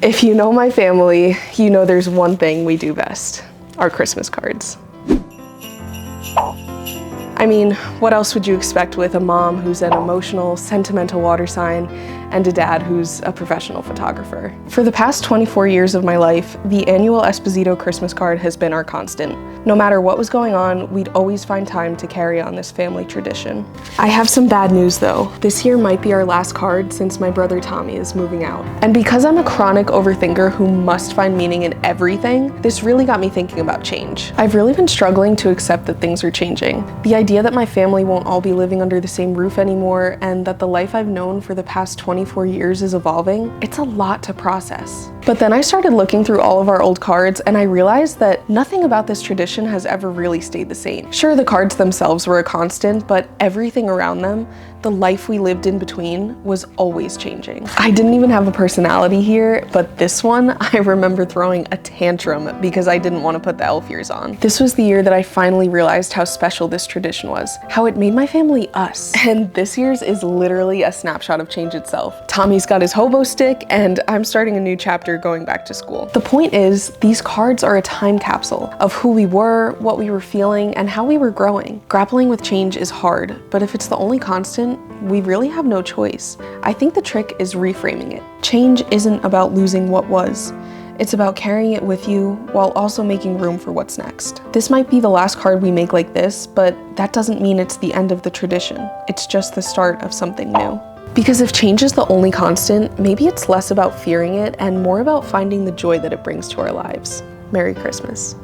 If you know my family, you know there's one thing we do best: our Christmas cards. I mean, what else would you expect with a mom who's an emotional, sentimental water sign and a dad who's a professional photographer? For the past 24 years of my life, the annual Esposito Christmas card has been our constant. No matter what was going on, we'd always find time to carry on this family tradition. I have some bad news though. This year might be our last card since my brother Tommy is moving out. And because I'm a chronic overthinker who must find meaning in everything, this really got me thinking about change. I've really been struggling to accept that things are changing. The idea that my family won't all be living under the same roof anymore, and that the life I've known for the past 24 years is evolving, it's a lot to process. But then I started looking through all of our old cards and I realized that nothing about this tradition has ever really stayed the same. Sure, the cards themselves were a constant, but everything around them, the life we lived in between, was always changing. I didn't even have a personality here, but this one, I remember throwing a tantrum because I didn't want to put the elf ears on. This was the year that I finally realized how special this tradition was, how it made my family us. And this year's is literally a snapshot of change itself. Tommy's got his hobo stick, and I'm starting a new chapter going back to school. The point is, these cards are a time capsule of who we were, what we were feeling, and how we were growing. Grappling with change is hard, but if it's the only constant, we really have no choice. I think the trick is reframing it. Change isn't about losing what was. It's about carrying it with you while also making room for what's next. This might be the last card we make like this, but that doesn't mean it's the end of the tradition. It's just the start of something new. Because if change is the only constant, maybe it's less about fearing it and more about finding the joy that it brings to our lives. Merry Christmas.